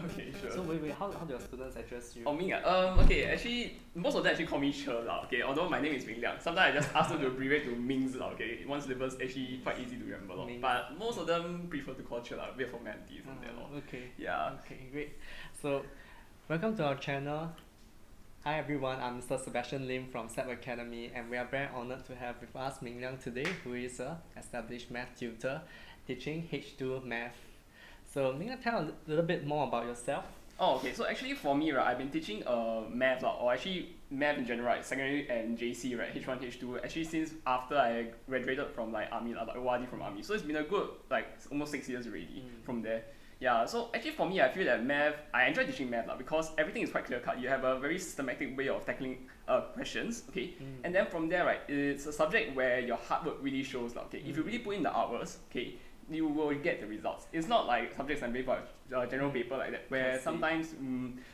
Okay, sure. So wait, how do your students address you? Oh, me okay, actually, most of them actually call me Che lah, okay, although my name is Ming Liang. Sometimes I just ask them to abbreviate to Mings lah, okay, one syllable is actually quite easy to remember lor. Ming. But most of them prefer to call Che lah, a bit of formality from there lor. Okay. Yeah. Okay, great. So, welcome to our channel. Hi everyone, I'm Mr. Sebastian Lim from SEP Academy, and we are very honored to have with us Ming Liang today, who is a established math tutor teaching H2 math. So, Ming Liang, tell a little bit more about yourself. Oh, okay. So actually, for me, right, I've been teaching math lah, or actually math in general, right, secondary and JC, right, H1, H2. Actually, since after I graduated from like army, like ORD from army, so it's been a good like almost 6 years already from there. Yeah. So actually, for me, I feel that math, I enjoy teaching math lah because everything is quite clear cut. You have a very systematic way of tackling questions, okay, and then from there, right, it's a subject where your hard work really shows lah. Okay, if you really put in the hours, okay, you will get the results. It's not like subjects and paper, general paper like that, I where see. sometimes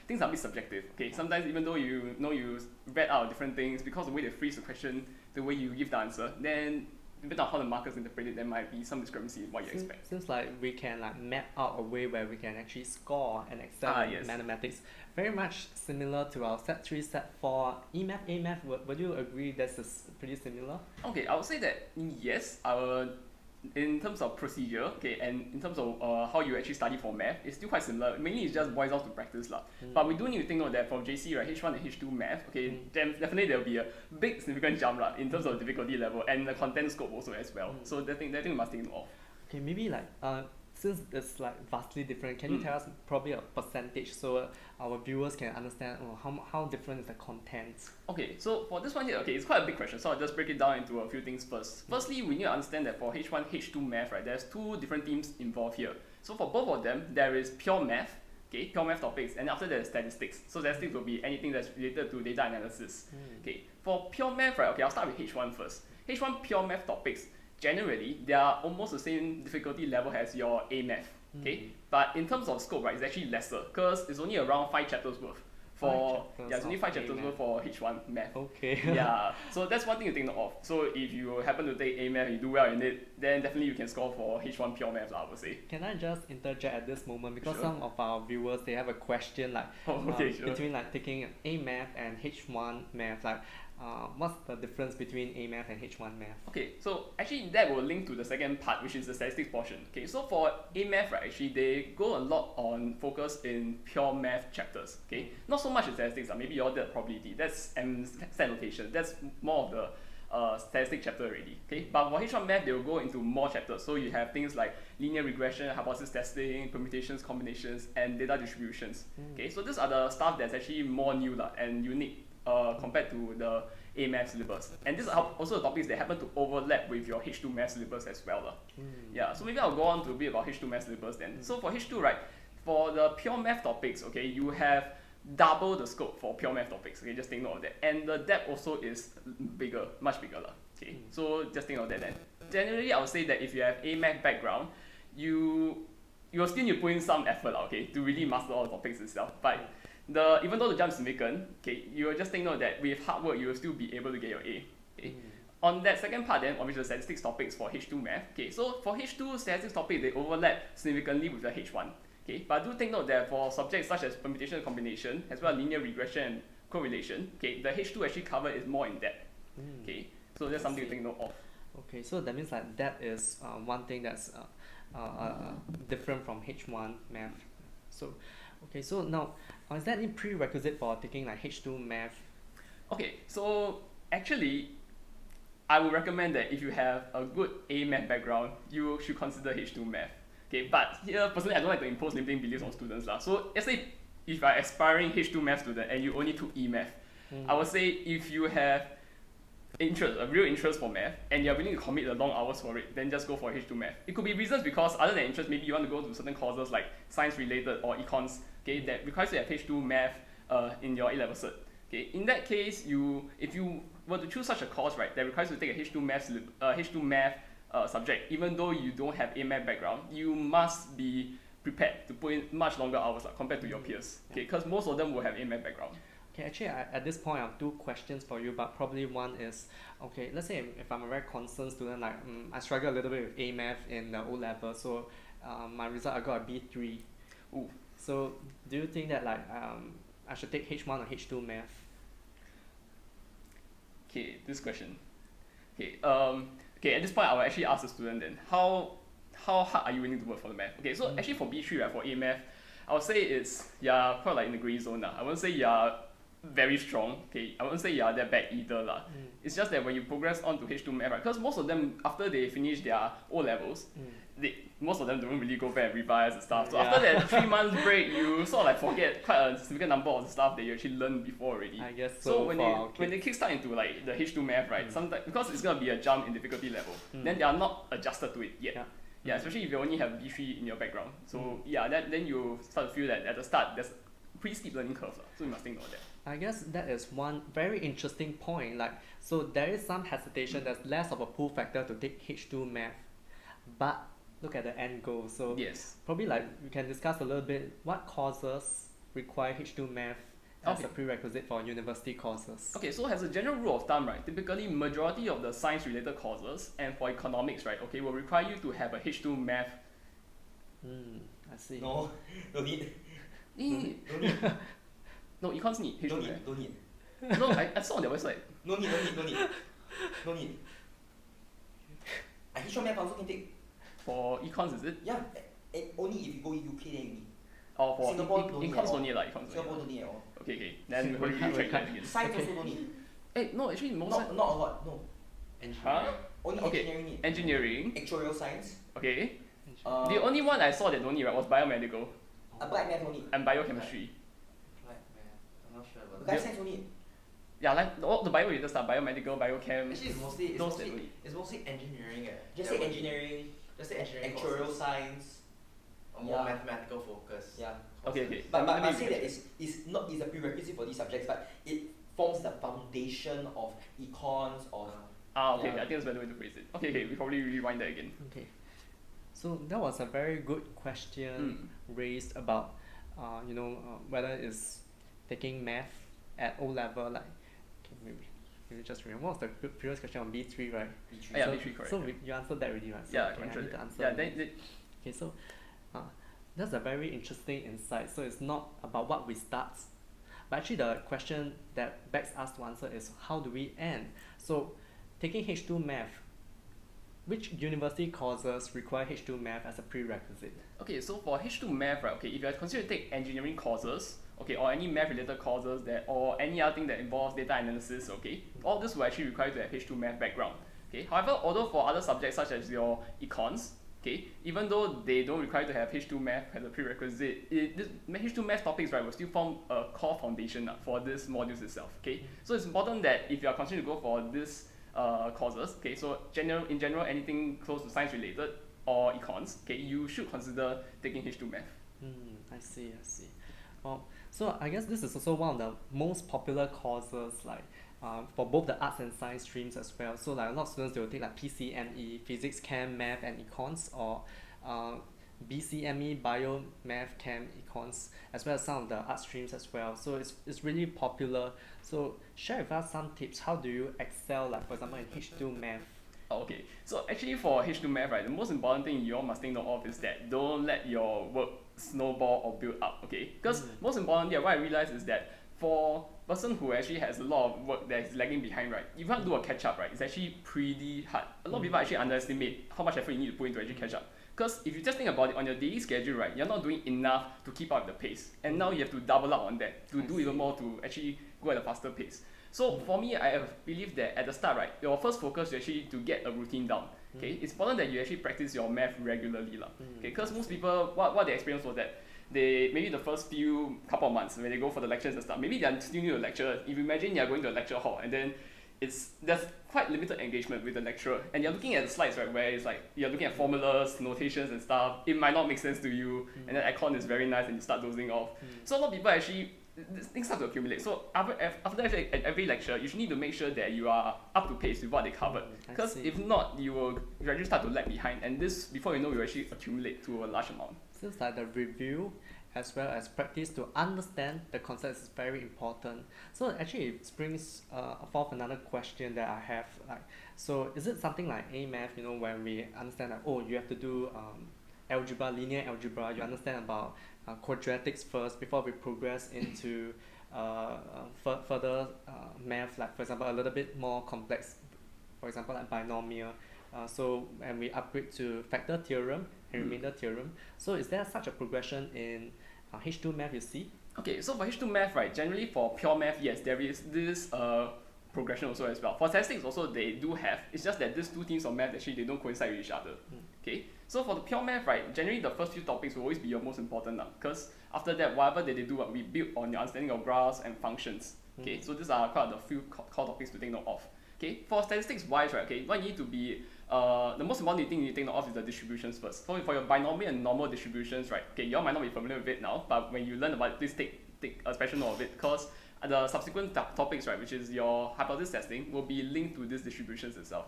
things are a bit subjective. Okay, sometimes even though you know you read out different things, because the way they phrase the question, the way you give the answer, then depending on how the markers interpret it, there might be some discrepancy in what you expect. Seems like we can like map out a way where we can actually score and excel in Yes. mathematics. Very much similar to our set 3, set 4, EMAth, AMAth. Would you agree this is pretty similar? Okay, I would say that yes, in terms of procedure, okay, and in terms of how you actually study for math, it's still quite similar. Mainly, it's just boils down to practice lah. But we do need to think of that from JC, right, H1 and H2 math, okay, then definitely there will be a big significant jump lah in terms of difficulty level and the content scope also as well. So that thing we must think of. Okay, maybe like since it's like vastly different, can you tell us probably a percentage so our viewers can understand how different is the content? Okay, so for this one here, okay, it's quite a big question, so I'll just break it down into a few things first. Firstly, we need to understand that for H1, H2 math, right, there's two different themes involved here. So for both of them, there is pure math, okay, pure math topics, and after that, statistics. So statistics will be anything that's related to data analysis. Okay, for pure math, right, okay, I'll start with H1 first. H1 pure math topics, generally, they are almost the same difficulty level as your A math. Okay, but in terms of scope, right, it's actually lesser because it's only around 5 chapters worth. It's only 5 chapters worth for H1 math. Okay. Yeah, so that's one thing to think note of. So if you happen to take A math, you do well in it, then definitely you can score for H1 pure math, I would say. Can I just interject at this moment because Sure. some of our viewers they have a question like Sure. between like taking A math and H1 math, like what's the difference between A math and H1 math? Okay, so actually that will link to the second part, which is the statistics portion. Okay, so for A math, right, actually they go a lot on focus in pure math chapters. Okay, not so much in statistics, maybe you all did probability. That's stat notation. That's more of the statistic chapter already. Okay, but for H1 math, they will go into more chapters. So you have things like linear regression, hypothesis testing, permutations, combinations, and data distributions. Okay, so these are the stuff that's actually more new lah and unique compared to the A math syllabus. And these are also the topics that happen to overlap with your H2 math syllabus as well lah. Yeah, so maybe I'll go on to a bit about H2 math syllabus then. So for H2, right, for the pure math topics, okay, you have double the scope for pure math topics. Okay, just take note of that. And the depth also is bigger, much bigger lah. Okay, so just think of that then. Generally, I would say that if you have A math background, you will still need to put in some effort lah, okay, to really master all the topics itself. But even though the jump is significant, okay, you will just take note that with hard work, you will still be able to get your A. Okay. On that second part then, obviously the statistics topics for H2 math. Okay, so for H2 statistics topic, they overlap significantly with the H1. Okay, but do take note that for subjects such as permutation and combination, as well as linear regression and correlation, okay, the H2 actually cover is more in depth. Okay, so that's something to take note of. Okay, so that means like that is one thing that's different from H1 math. So, okay, so now is there any prerequisite for taking like H2 math? Okay, so actually, I would recommend that if you have a good A math background, you should consider H2 math. Okay, but here personally I don't like to impose limiting beliefs on students lah. So let's say if you're aspiring H2 math student and you only took E math, I would say if you have a real interest for math and you're willing to commit the long hours for it, then just go for H2 math. It could be reasons because other than interest, maybe you want to go to certain courses like science related or econs, okay, that requires you to have H2 math in your A-level cert. Okay, in that case, if you were to choose such a course, right, that requires you to take a H2 math subject, even though you don't have A math background, you must be prepared to put in much longer hours compared to your peers. Okay, because most of them will have A math background. Okay, actually, at this point, I have 2 questions for you, but probably one is, okay, let's say if I'm a very concerned student, like I struggle a little bit with A math in the O level, so my result I got a B3. Ooh. So do you think that like I should take H1 or H2 math? Okay, this question. Okay, at this point I will actually ask the student then, how hard are you willing to work for the math? Okay, so actually for B3, right, for A math, I would say it's you're quite like in the grey zone lah. I won't say you're very strong. Okay, I won't say you're that bad either lah. It's just that when you progress on to H2 math, right, because most of them after they finish their O levels, most of them don't really go back and revise and stuff. So after that 3 months break, you sort of like forget quite a significant number of the stuff that you actually learned before already. I guess So so. when they kickstart into like the H2 math, right, sometimes because it's gonna be a jump in difficulty level, then they are not adjusted to it yet. Yeah, especially if you only have B3 in your background. So yeah, then you start to feel that at the start there's pretty steep learning curve. So you must think about that. I guess that is one very interesting point. Like, so there is some hesitation. There's less of a pull factor to take H2 math, but look at the end goal. So Yes. probably like we can discuss a little bit what courses require H2 math as a prerequisite for university courses. Okay, so as a general rule of thumb, right, typically majority of the science-related courses and for economics, right, okay, will require you to have a H2 math. I see. No, don't need. No, Don't need. no, econs need H2 Don't math. need. Don't need. No, I saw on their website. No need. No need. No need. I H1 math I also can take. For econs, is it? Yeah, only if you go UK then you need. Or for Singapore don't need econs at all. don't need like econs. Singapore don't need at all. Okay. Then Singapore we'll can't recheck that really again. Science Okay. also don't need. No, actually most. Not a lot. No. Huh? Only Okay. engineering need. Engineering. Actuarial science. Okay. Uh, The only one I saw that don't need right was biomedical applied math only. and biochemistry. Applied math. I'm not sure about Applied that. science only. Yeah, like all the bio related stuff, biomedical, biochem. Actually, it's those that don't mostly need. it's mostly engineering. Just that say would need- engineering. Just say engineering. Actuarial courses. science. Or more Yeah. mathematical focus. Yeah. Okay. courses. But Let me I say that rephrase it's not it's a prerequisite for these subjects, but it forms the foundation of econs or Okay, Yeah. I think that's a better way to phrase it. Okay, we probably rewind that again. Okay. So that was a very good question raised about, whether it's taking math at O level, like, okay, maybe just remember, what was the previous question on B3, right? B3. Yeah, so, B3 correct. So you answered that already, right? So, Yeah, okay, I answered need to it. answer. Yeah, it. Okay, so that's a very interesting insight. So it's not about what we start, but actually the question that begs us to answer is how do we end? So taking H2 math, which university courses require H2 math as a prerequisite? Okay, so for H2 math, right, okay, if you are considering to take engineering courses, okay, or any math related courses or any other thing that involves data analysis, okay, all this will actually require you to have H2 math background. Okay, however, although for other subjects such as your econs, okay, even though they don't require you to have H2 math as a prerequisite, this H2 math topics, right, will still form a core foundation for these modules itself. Okay, so it's important that if you are considering to go for this courses, okay, so in general anything close to science related or econs, okay, you should consider taking H2 math. I see. Well, so I guess this is also one of the most popular courses, like for both the arts and science streams as well. So like a lot of students, they will take like PCME, physics, chem, math and econs, or BCME, bio, math, chem, econs, as well as some of the art streams as well. So it's really popular. So share with us some tips. How do you excel, like for example in H2 math? Okay, so actually for H2 math, right, the most important thing you all must think note of is that don't let your work snowball or build up, okay? Because most importantly, what I realized is that for person who actually has a lot of work that is lagging behind, right, if you want to do a catch up, right, it's actually pretty hard. A lot of people actually underestimate how much effort you need to put into actually catch up. Because if you just think about it on your daily schedule, right, you're not doing enough to keep up with the pace. And now you have to double up on that to do even more to actually go at a faster pace. So for me, I have believed that at the start, right, your first focus is actually to get a routine down. Okay, it's important that you actually practice your math regularly, lah. Okay, because most people, what they experience was that they maybe the first few couple of months when they go for the lectures and stuff, maybe they're still new to lecture. If you imagine you're going to a lecture hall and then there's quite limited engagement with the lecturer, and you're looking at the slides, right, where it's like you're looking at formulas, notations and stuff. It might not make sense to you, and then icon is very nice and you start dozing off. So a lot of people actually things start to accumulate. So after every lecture, you should need to make sure that you are up to pace with what they covered. Because if not, you will gradually start to lag behind, and this, before you know, you actually accumulate to a large amount. Seems like the review as well as practice to understand the concepts is very important. So actually it brings forth another question that I have. Like, so is it something like A math, when we understand that, oh, you have to do algebra, linear algebra, you understand about quadratics first before we progress into further math, like for example a little bit more complex, for example like binomial. And we upgrade to factor theorem and remainder theorem. So is there such a progression in H2 math you see? Okay, so for H2 math, right, generally for pure math, yes, there is this progression also as well. For statistics also they do have, it's just that these two themes of math actually they don't coincide with each other. Okay, so for the pure math, right, generally the first few topics will always be your most important now, because after that whatever that they do, we build on your understanding of graphs and functions. Okay, so these are quite the few core topics to take note of. Okay, for statistics wise, right, okay, what you need to be the most important thing you need to take note of is the distributions first. So for your binomial and normal distributions, right, okay, you all might not be familiar with it now, but when you learn about it, please take a special note of it, because the subsequent topics, right, which is your hypothesis testing, will be linked to these distributions itself.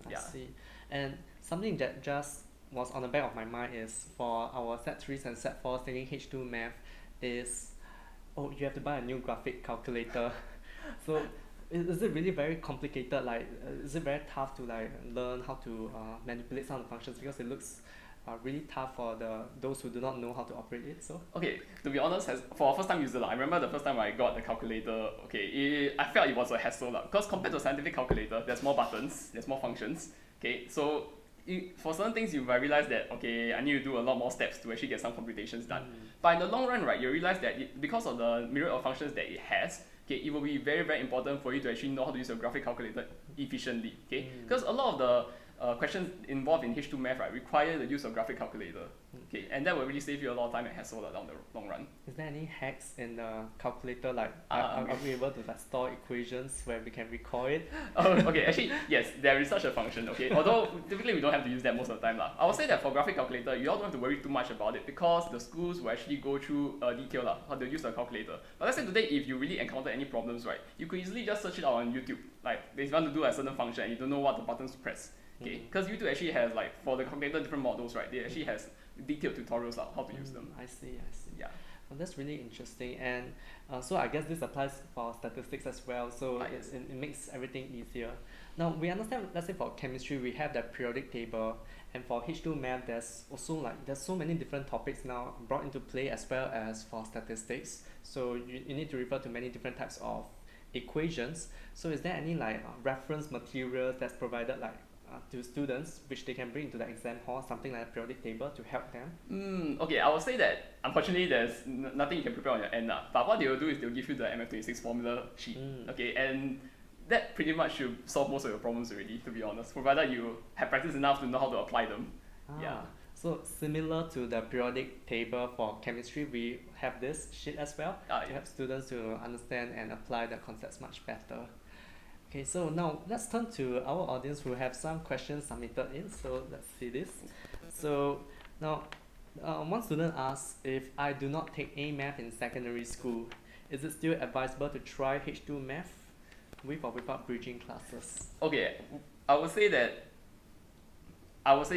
I see. And something that just was on the back of my mind is for our Set 3s and Set 4s taking H2 math is, oh, you have to buy a new graphic calculator. So is it really very complicated? Like, is it very tough to like learn how to manipulate some of the functions, because it looks really tough for those who do not know how to operate it? So okay, to be honest, for a first time user, I remember the first time I got the calculator, okay, I felt it was a hassle, because compared to a scientific calculator, there's more buttons, there's more functions, okay, so for certain things you might realize that, okay, I need to do a lot more steps to actually get some computations done. But in the long run, right, you realize that because of the myriad of functions that it has, okay, it will be very, very important for you to actually know how to use your graphic calculator efficiently, okay, because a lot of the questions involved in H2 math, right, require the use of graphic calculator, okay, and that will really save you a lot of time and hassle down the long run. is there any hacks in the calculator, like are we able to like store equations where we can recall it? Okay, actually, yes, there is such a function, okay, although typically we don't have to use that most of the time. I would say that for graphic calculator, you all don't have to worry too much about it, because the schools will actually go through detail how to use the calculator. But let's say today, if you really encounter any problems, right, you could easily just search it out on YouTube, like if you want to do a certain function and you don't know what the buttons to press. Okay, because YouTube actually has, like, for the calculator different models, right, they actually has detailed tutorials on how to use them. I see. Yeah. Well, that's really interesting, and so I guess this applies for statistics as well, so Yes. it makes everything easier. Now we understand, let's say for chemistry we have that periodic table, and for H2 math there's also like there's so many different topics now brought into play, as well as for statistics, so you need to refer to many different types of equations. So is there any like reference material that's provided like to students which they can bring to the exam hall, something like a periodic table to help them? Okay, I will say that unfortunately there's nothing you can prepare on your end, but what they will do is they'll give you the MF26 formula sheet, okay, and that pretty much should solve most of your problems already, to be honest, provided you have practiced enough to know how to apply them. Yeah. So similar to the periodic table for chemistry, we have this sheet as well to Yeah. help students to understand and apply the concepts much better. Okay, so now let's turn to our audience who have some questions submitted in. So let's see this. So now, one student asks, if I do not take A math in secondary school, is it still advisable to try H2 math with or without bridging classes? Okay, I would say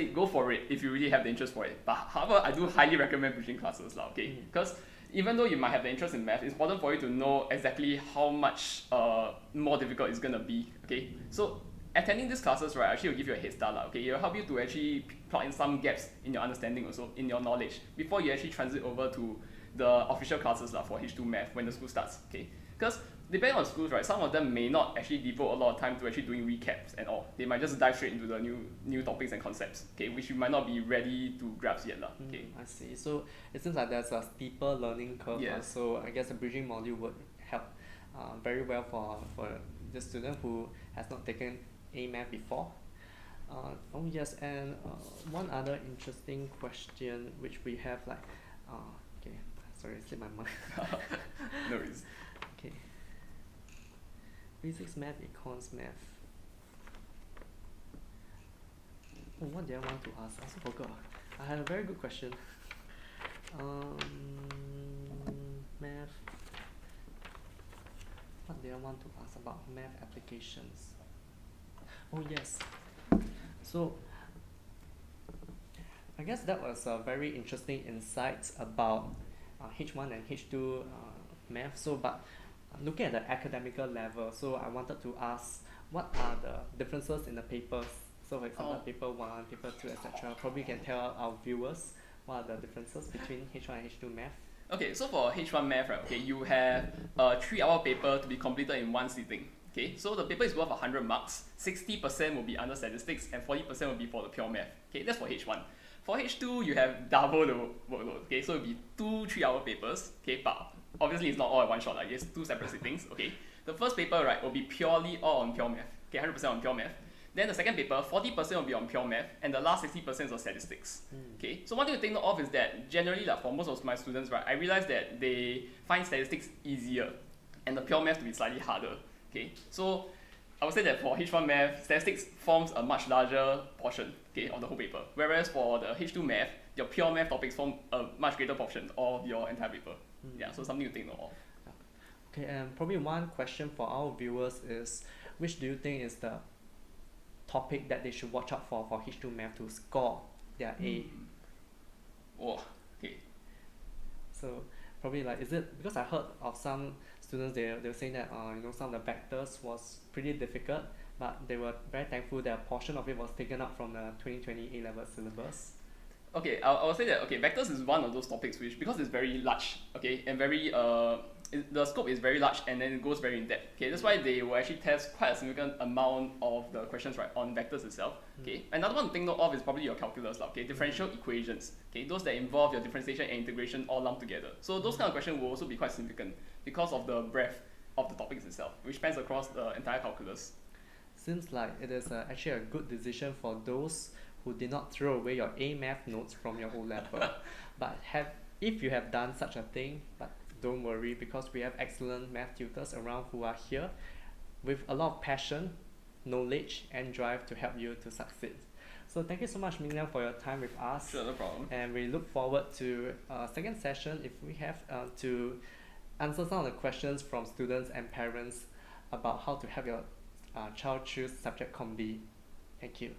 go for it if you really have the interest for it. But however, I do highly recommend bridging classes, okay? Because even though you might have the interest in math, it's important for you to know exactly how much more difficult it's gonna be, okay? So attending these classes, right, actually will give you a head start, okay? It will help you to actually plug in some gaps in your understanding also, in your knowledge, before you actually transit over to the official classes for H2 math when the school starts, okay? Because depending on schools, right, some of them may not actually devote a lot of time to actually doing recaps and all. They might just dive straight into the new topics and concepts, okay, which you might not be ready to grasp yet, okay. I see. So it seems like there's a steeper learning curve. Yes. So I guess the bridging module would help very well for the student who has not taken A math before. Oh yes, and one other interesting question which we have, like, okay, sorry, it slipped my mind. No worries. Okay. Physics, math, econs, math. Oh, what did I want to ask? I also forgot. I had a very good question. Math. What did I want to ask about math applications? Oh yes. So I guess that was a very interesting insights about H1 and H2 math. So, but looking at the academical level, so I wanted to ask, what are the differences in the papers So for example, paper 1, paper 2, etc. Probably can tell our viewers what are the differences between H1 and H2 math. Okay, so for H1 math, right, okay, you have a 3-hour paper to be completed in one sitting. Okay, so the paper is worth 100 marks. 60% will be under statistics and 40% will be for the pure math. Okay, that's for H1. For H2, you have double the workload. Okay, so it'll be 2 3-hour papers. Okay, but obviously it's not all at one shot. Like it's 2 separate sittings. Okay, the first paper, right, will be purely all on pure math. Okay, 100% on pure math. Then the second paper, 40% will be on pure math, and the last 60% is on statistics. Okay, so one thing to take note of is that generally, like for most of my students, right, I realize that they find statistics easier, and the pure math to be slightly harder. Okay, so I would say that for H1 math, statistics forms a much larger portion, okay, of the whole paper. Whereas for the H2 math, your pure math topics form a much greater portion of your entire paper. Yeah, so something to take note of. Okay, and probably one question for our viewers is, which do you think is the topic that they should watch out for H2 math to score their A? Oh, okay. So probably like, is it because I heard of some students, they were saying that some of the vectors was pretty difficult, but they were very thankful that a portion of it was taken up from the 2020 A-level syllabus. Okay, I will say that, okay, vectors is one of those topics which, because it's very large, okay, and very the scope is very large and then it goes very in depth. Okay, that's why they will actually test quite a significant amount of the questions, right, on vectors itself. Okay, another one to take note of is probably your calculus, okay, differential equations. Okay, those that involve your differentiation and integration all lumped together. So those kind of questions will also be quite significant because of the breadth of the topics itself, which spans across the entire calculus. Seems like it is actually a good decision for those who did not throw away your A math notes from your O level. But if you have done such a thing, but don't worry, because we have excellent math tutors around who are here with a lot of passion, knowledge and drive to help you to succeed. So thank you so much, Ming Liang, for your time with us. Sure, no problem. And we look forward to second session if we have to answer some of the questions from students and parents about how to help your child choose subject combi. Thank you.